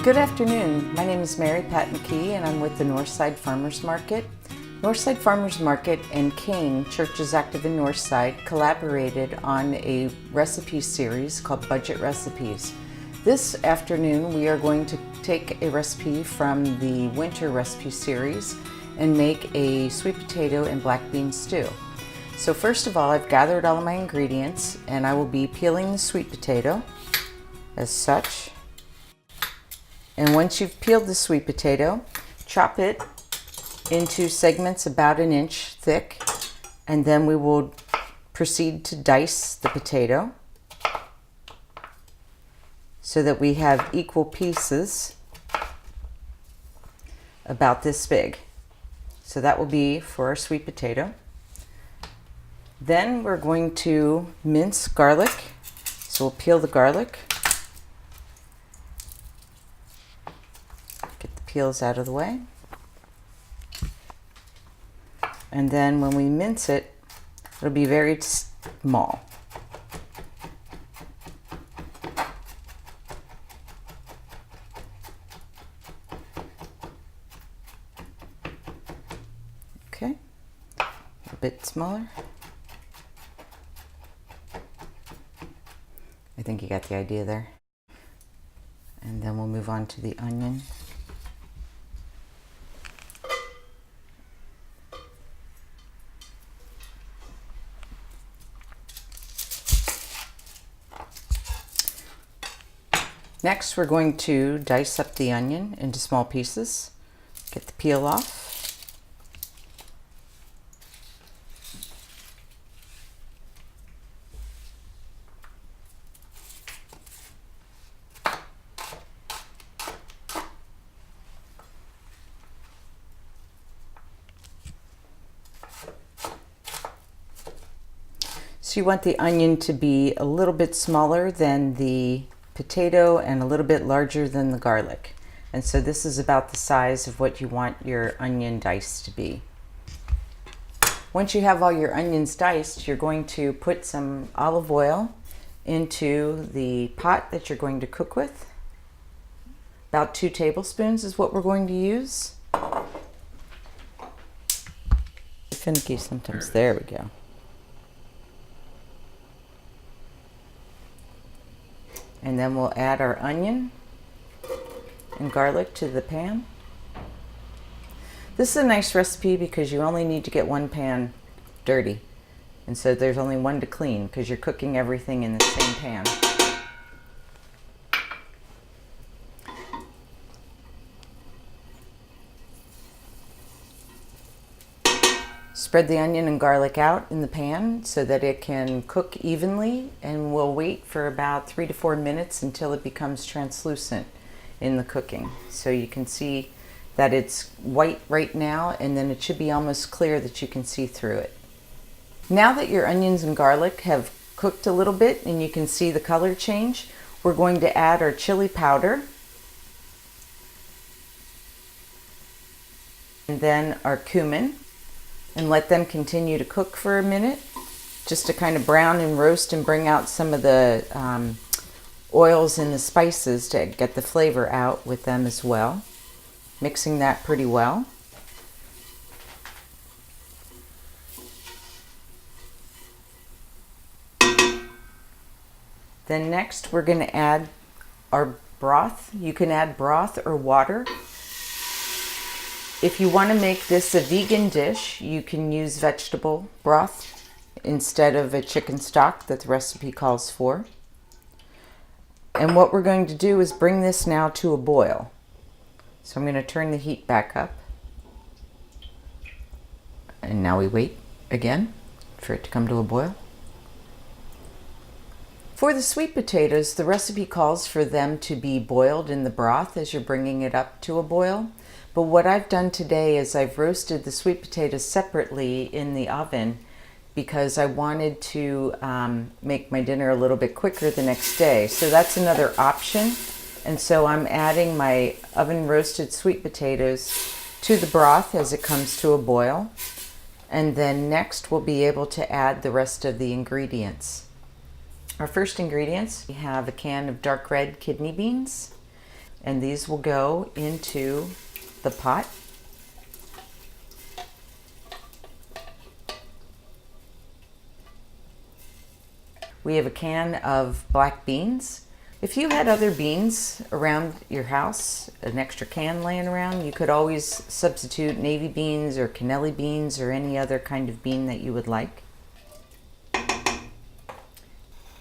Good afternoon. My name is Mary Pat McKee and I'm with the Northside Farmers Market. Northside Farmers Market and Kane, Churches Active in Northside, collaborated on a recipe series called Budget Recipes. This afternoon we are going to take a recipe from the winter recipe series and make a sweet potato and black bean stew. So first of all, I've gathered all of my ingredients and I will be peeling the sweet potato as such. And once you've peeled the sweet potato, chop it into segments about 1 inch thick, and then we will proceed to dice the potato so that we have equal pieces about this big. So that will be for our sweet potato. Then we're going to mince garlic. So we'll peel the garlic. Get the peels out of the way. And then when we mince it, it'll be very small. Okay, a bit smaller. I think you got the idea there. And then we'll move on to the onion. Next, we're going to dice up the onion into small pieces. Get the peel off. So you want the onion to be a little bit smaller than the potato and a little bit larger than the garlic. And so this is about the size of what you want your onion dice to be. Once you have all your onions diced, you're going to put some olive oil into the pot that you're going to cook with. About 2 tablespoons is what we're going to use. Finicky sometimes. There we go. And then we'll add our onion and garlic to the pan. This is a nice recipe because you only need to get 1 pan dirty. And so there's only 1 to clean because you're cooking everything in the same pan. Spread the onion and garlic out in the pan so that it can cook evenly, and we'll wait for about 3 to 4 minutes until it becomes translucent in the cooking. So you can see that it's white right now, and then it should be almost clear that you can see through it. Now that your onions and garlic have cooked a little bit and you can see the color change, we're going to add our chili powder and then our cumin, and let them continue to cook for a minute, just to kind of brown and roast and bring out some of the oils and the spices to get the flavor out with them as well. Mixing that pretty well. Then next we're going to add our broth. You can add broth or water. If you want to make this a vegan dish, you can use vegetable broth instead of a chicken stock that the recipe calls for. And what we're going to do is bring this now to a boil. So I'm going to turn the heat back up. And now we wait again for it to come to a boil. For the sweet potatoes, the recipe calls for them to be boiled in the broth as you're bringing it up to a boil. But what I've done today is I've roasted the sweet potatoes separately in the oven because I wanted to make my dinner a little bit quicker the next day. So that's another option. And so I'm adding my oven roasted sweet potatoes to the broth as it comes to a boil. And then next we'll be able to add the rest of the ingredients. Our first ingredients, we have a can of dark red kidney beans. and these will go into the pot. We have a can of black beans. If you had other beans around your house, an extra can laying around, you could always substitute navy beans or cannelli beans or any other kind of bean that you would like.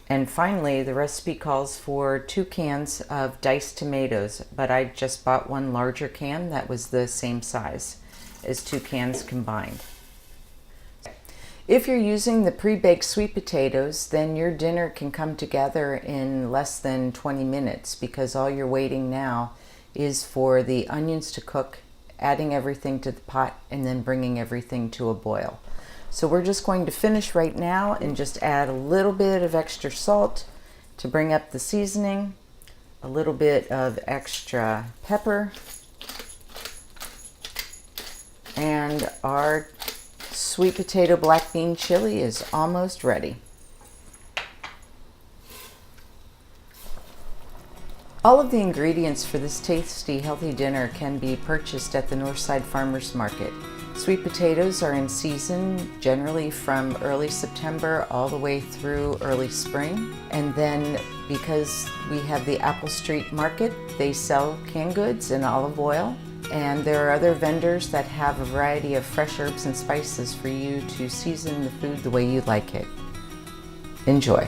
And finally, the recipe calls for 2 cans of diced tomatoes, but I just bought one larger can that was the same size as 2 cans combined. If you're using the pre-baked sweet potatoes, then your dinner can come together in less than 20 minutes because all you're waiting now is for the onions to cook, adding everything to the pot, and then bringing everything to a boil. So we're just going to finish right now and just add a little bit of extra salt to bring up the seasoning, a little bit of extra pepper, and our sweet potato black bean chili is almost ready. All of the ingredients for this tasty, healthy dinner can be purchased at the Northside Farmers Market. Sweet potatoes are in season generally from early September all the way through early spring. And then because we have the Apple Street Market, they sell canned goods and olive oil. And there are other vendors that have a variety of fresh herbs and spices for you to season the food the way you like it. Enjoy.